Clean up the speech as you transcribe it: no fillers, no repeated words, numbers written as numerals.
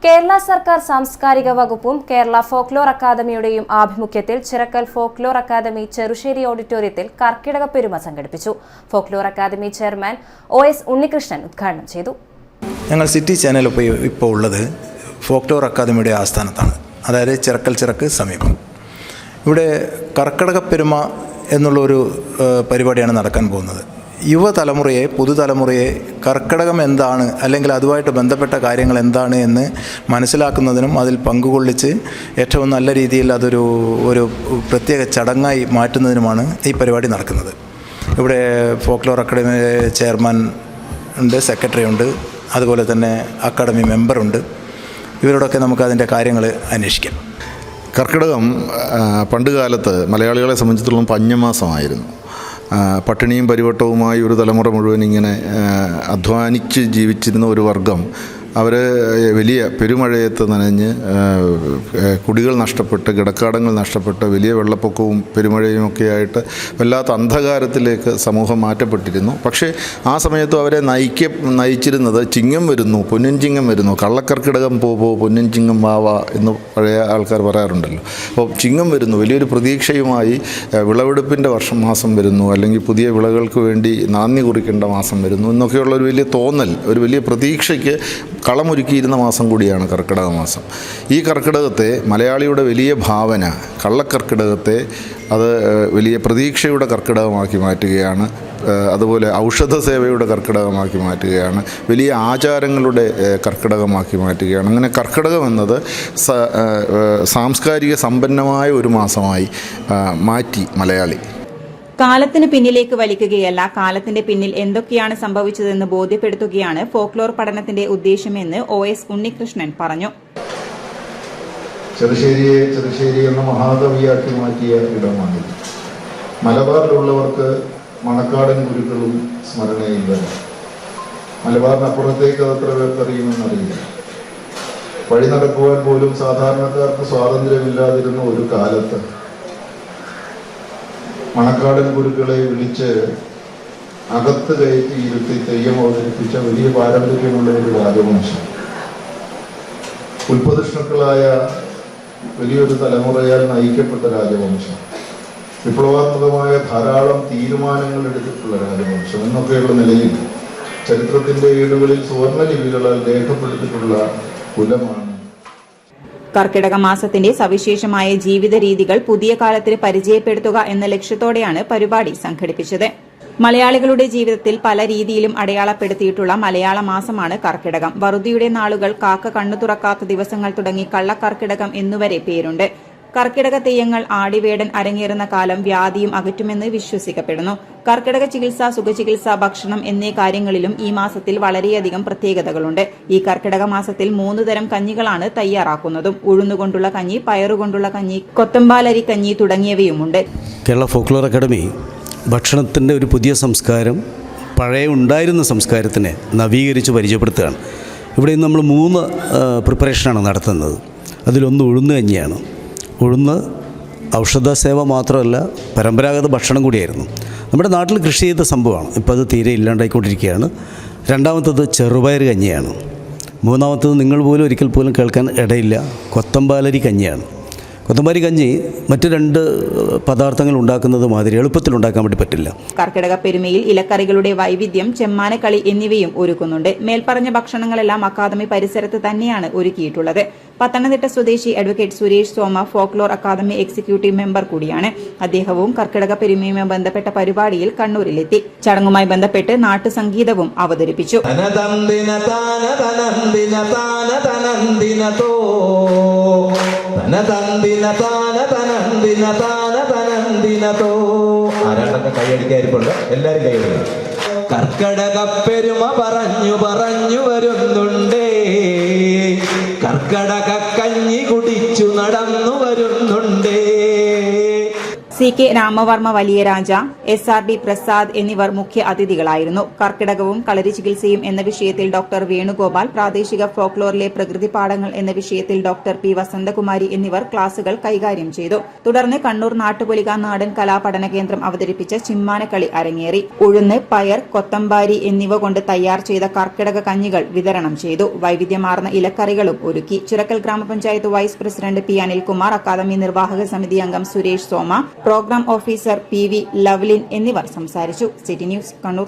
കേരള സർക്കാർ സാംസ്കാരിക വകുപ്പും കേരള ഫോക്ലോർ അക്കാദമിയുടെയും ആഭിമുഖ്യത്തിൽ ചിറക്കൽ ഫോക്ലോർ അക്കാദമി ചെറുശ്ശേരി ഓഡിറ്റോറിയത്തിൽ കർക്കിടക പെരുമ സംഘടിപ്പിച്ചു. Folklore academy chairman OS Unnikrishnan ഉദ്ഘാടനം ചെയ്തു. ഞങ്ങൾ സിറ്റി ചാനൽ ഇപ്പോൾ ഉള്ളത് ഫോക്ലോർ അക്കാദമിയുടെ ആസ്ഥാനത്താണ്, അതായത് ചിറക്ക് സമീപം. ഇവിടെ കർക്കിടക പെരുമ എന്നുള്ളൊരു പരിപാടിയാണ് നടക്കാൻ പോകുന്നത്. യുവതലമുറയെ, പുതുതലമുറയെ കർക്കിടകം എന്താണ്, അല്ലെങ്കിൽ അതുമായിട്ട് ബന്ധപ്പെട്ട കാര്യങ്ങൾ എന്താണ് എന്ന് മനസ്സിലാക്കുന്നതിനും അതിൽ പങ്കുകൊള്ളിച്ച് ഏറ്റവും നല്ല രീതിയിൽ അതൊരു പ്രത്യേക ചടങ്ങായി മാറ്റുന്നതിനുമാണ് ഈ പരിപാടി നടക്കുന്നത്. ഇവിടെ ഫോക്ലോർ അക്കാദമി ചെയർമാൻ ഉണ്ട്, സെക്രട്ടറി ഉണ്ട്, അതുപോലെ തന്നെ അക്കാദമി മെമ്പറുണ്ട്. ഇവരോടൊക്കെ നമുക്ക് അതിൻ്റെ കാര്യങ്ങൾ അന്വേഷിക്കാം. കർക്കിടകം പണ്ടുകാലത്ത് മലയാളികളെ സംബന്ധിച്ചിടത്തോളം പഞ്ഞമാസമായിരുന്നു. പട്ടിണിയും പരിവട്ടവുമായി ഒരു തലമുറ മുഴുവൻ ഇങ്ങനെ അധ്വാനിച്ച് ജീവിച്ചിരുന്ന ഒരു വർഗം അവർ വലിയ പെരുമഴയത്ത് നനഞ്ഞ് കുടികൾ നഷ്ടപ്പെട്ട്, കിടക്കാടങ്ങൾ നഷ്ടപ്പെട്ട്, വലിയ വെള്ളപ്പൊക്കവും പെരുമഴയും ഒക്കെ ആയിട്ട് വല്ലാത്ത അന്ധകാരത്തിലേക്ക് സമൂഹം മാറ്റപ്പെട്ടിരുന്നു. പക്ഷേ ആ സമയത്തും അവരെ നയിച്ചിരുന്നത് ചിങ്ങം വരുന്നു, പൊന്നിൻ ചിങ്ങം വരുന്നു, കള്ളക്കർക്കിടകം പോ പൊന്നിൻ ചിങ്ങം വാവ എന്ന് പഴയ ആൾക്കാർ പറയാറുണ്ടല്ലോ. അപ്പോൾ ചിങ്ങം വരുന്നു, വലിയൊരു പ്രതീക്ഷയുമായി വിളവെടുപ്പിൻ്റെ മാസം വരുന്നു, അല്ലെങ്കിൽ പുതിയ വിളകൾക്ക് വേണ്ടി നാന്ദി കുറിക്കേണ്ട മാസം വരുന്നു എന്നൊക്കെയുള്ള ഒരു വലിയ തോന്നൽ, ഒരു വലിയ പ്രതീക്ഷയ്ക്ക് കളമൊരുക്കിയിരുന്ന മാസം കൂടിയാണ് കർക്കിടക മാസം. ഈ കർക്കിടകത്തെ മലയാളിയുടെ വലിയ ഭാവന, കള്ളക്കർക്കിടകത്തെ അത് വലിയ പ്രതീക്ഷയുടെ കർക്കിടകമാക്കി മാറ്റുകയാണ്. അതുപോലെ ഔഷധ സേവയുടെ കർക്കിടകമാക്കി മാറ്റുകയാണ്, വലിയ ആചാരങ്ങളുടെ കർക്കിടകമാക്കി മാറ്റുകയാണ്. അങ്ങനെ കർക്കിടകം എന്നത് സാംസ്കാരിക സമ്പന്നമായ ഒരു മാസമായി മാറ്റി മലയാളി. കാലത്തിന് പിന്നിലേക്ക് വലിക്കുകയല്ല, കാലത്തിന്റെ പിന്നിൽ എന്തൊക്കെയാണ് സംഭവിച്ചതെന്ന് ബോധ്യപ്പെടുത്തുകയാണ് ഫോക്ലോർ പഠനത്തിന്റെ ഉദ്ദേശമെന്ന് OS ഉണ്ണികൃഷ്ണൻ പറഞ്ഞു. ചെറുശ്ശേരി എന്ന മഹാകവിയാക്കി മാറ്റിയ ഇടമാണ്. മലബാറിലുള്ളവർക്ക് മണക്കാടൻ ഗുരുക്കളും സ്മരണയില്ല. മലബാറിനപ്പുറത്തേക്ക് അതത്ര പേർക്കറിയുമെന്നറിയില്ല. വഴി നടക്കുവാൻ പോലും സാധാരണക്കാർക്ക് സ്വാതന്ത്ര്യമില്ലാതിരുന്ന ഒരു കാലത്ത് മണക്കാടൻ ഗുരുക്കളെ വിളിച്ച് അകത്ത് കയറ്റി ഇരുത്തി തെയ്യം അവതരിപ്പിച്ച വലിയ പാരമ്പര്യമുള്ള ഒരു രാജവംശം. ഉൽപ്പതിഷ്ണുക്കളായ വലിയൊരു തലമുറയാൽ നയിക്കപ്പെട്ട രാജവംശം, വിപ്ലവാത്മകമായ ധാരാളം തീരുമാനങ്ങൾ എടുത്തിട്ടുള്ള രാജവംശം എന്നൊക്കെയുള്ള നിലയിൽ ചരിത്രത്തിന്റെ ഏടുകളിൽ സുവർണലിപികളാൽ രേഖപ്പെടുത്തിയിട്ടുള്ള കുലമാണ്. കർക്കിടക മാസത്തിന്റെ സവിശേഷമായ ജീവിത രീതികൾ പുതിയ കാലത്തിന് പരിചയപ്പെടുത്തുക എന്ന ലക്ഷ്യത്തോടെയാണ് പരിപാടി സംഘടിപ്പിച്ചത്. മലയാളികളുടെ ജീവിതത്തിൽ പല രീതിയിലും അടയാളപ്പെടുത്തിയിട്ടുള്ള മലയാള മാസമാണ് കർക്കിടകം. വറുതിയുടെ നാളുകൾ, കാക്ക കണ്ണു തുറക്കാത്ത ദിവസങ്ങൾ തുടങ്ങി കള്ളക്കർക്കിടകം എന്നുവരെ പേരുണ്ട്. കർക്കിടക തെയ്യങ്ങൾ, ആടിവേടൻ അരങ്ങേറുന്ന കാലം വ്യാധിയും അകറ്റുമെന്ന് വിശ്വസിക്കപ്പെടുന്നു. കർക്കിടക ചികിത്സ, സുഖചികിത്സ, ഭക്ഷണം എന്നീ കാര്യങ്ങളിലും ഈ മാസത്തിൽ വളരെയധികം പ്രത്യേകതകളുണ്ട്. ഈ കർക്കിടക മാസത്തിൽ 3 തരം കഞ്ഞികളാണ് തയ്യാറാക്കുന്നതും. ഉഴുന്നുകൊണ്ടുള്ള കഞ്ഞി, പയറുകൊണ്ടുള്ള കഞ്ഞി, കൊത്തമ്പാലരി കഞ്ഞി തുടങ്ങിയവയുമുണ്ട്. കേരള ഫോക്ലോർ അക്കാദമി ഭക്ഷണത്തിൻ്റെ ഒരു പുതിയ സംസ്കാരം പഴയ ഉണ്ടായിരുന്ന സംസ്കാരത്തിനെ നവീകരിച്ച് പരിചയപ്പെടുത്തുകയാണ്. ഇവിടെ ഇന്ന് നമ്മൾ 3 പ്രിപ്പറേഷനാണ് നടത്തുന്നത്. അതിലൊന്ന് ഉഴുന്ന് കഞ്ഞിയാണ്. ഉഴുന്ന് ഔഷധ സേവ മാത്രമല്ല, പരമ്പരാഗത ഭക്ഷണം കൂടിയായിരുന്നു. നമ്മുടെ നാട്ടിൽ കൃഷി ചെയ്ത സംഭവമാണ്, ഇപ്പോൾ അത് തീരെ ഇല്ലാണ്ടായിക്കൊണ്ടിരിക്കുകയാണ്. രണ്ടാമത്തത് ചെറുപയർ കഞ്ഞിയാണ്. മൂന്നാമത്തത് നിങ്ങൾ പോലും ഒരിക്കൽ പോലും കേൾക്കാൻ ഇടയില്ല, കൊത്തമ്പാലരി കഞ്ഞിയാണ്. കൊത്തമ്പാലരി കഞ്ഞി മറ്റു 2 പദാർത്ഥങ്ങൾ ഉണ്ടാക്കുന്നത് മാതിരി എളുപ്പത്തിൽ ഉണ്ടാക്കാൻ വേണ്ടി പറ്റില്ല. കർക്കിടക പെരുമയിൽ ഇലക്കറികളുടെ വൈവിധ്യം, ചെമ്മാനക്കളി എന്നിവയും ഒരുക്കുന്നുണ്ട്. മേൽപ്പറഞ്ഞ ഭക്ഷണങ്ങളെല്ലാം അക്കാദമി പരിസരത്ത് തന്നെയാണ് ഒരുക്കിയിട്ടുള്ളത്. പത്തനംതിട്ട സ്വദേശി അഡ്വക്കേറ്റ് സുരേഷ് സോമ ഫോക്ലോർ അക്കാദമി എക്സിക്യൂട്ടീവ് മെമ്പർ കൂടിയാണ്. അദ്ദേഹവും കർക്കിടക പെരുമയുമായി ബന്ധപ്പെട്ട പരിപാടിയിൽ കണ്ണൂരിലെത്തി. ചടങ്ങുമായി ബന്ധപ്പെട്ട് നാട്ടുസംഗീതവും അവതരിപ്പിച്ചു. കൈയടിക്കായിരിക്കുന്നുണ്ട്, എല്ലാരും കൈയടിക്കും. കർക്കിടക പെരുമ പറഞ്ഞു വരുന്നുണ്ടേ, കർക്കിടക കഞ്ഞി കുടിച്ചു നടന്നു വരുന്നുണ്ടേ. CK രാമവർമ്മ വലിയരാജ, SRD പ്രസാദ് എന്നിവർ മുഖ്യ അതിഥികളായിരുന്നു. കർക്കിടകവും കളരി ചികിത്സയും എന്ന വിഷയത്തിൽ ഡോക്ടർ വേണുഗോപാൽ, പ്രാദേശിക ഫോക്ലോറിലെ പ്രകൃതി പാഠങ്ങൾ എന്ന വിഷയത്തിൽ ഡോക്ടർ P. വസന്തകുമാരി എന്നിവർ ക്ലാസുകൾ കൈകാര്യം ചെയ്തു. തുടർന്ന് കണ്ണൂർ നാട്ടുപൊലിക നാടൻ കലാപഠന കേന്ദ്രം അവതരിപ്പിച്ച ചിമ്മാനക്കളി അരങ്ങേറി. ഉഴുന്ന്, പയർ, കൊത്തമ്പാരി എന്നിവ കൊണ്ട് തയ്യാർ ചെയ്ത കർക്കിടക കഞ്ഞികൾ വിതരണം ചെയ്തു. വൈവിധ്യമാർന്ന ഇലക്കറികളും ഒരുക്കി. ചിറക്കൽ ഗ്രാമപഞ്ചായത്ത് vice president P. Anilkumar, academy നിർവാഹക സമിതി അംഗം Suresh Soma, programme officer PV Lovelin എന്നിവർ സംസാരിച്ചു. City news Kannur.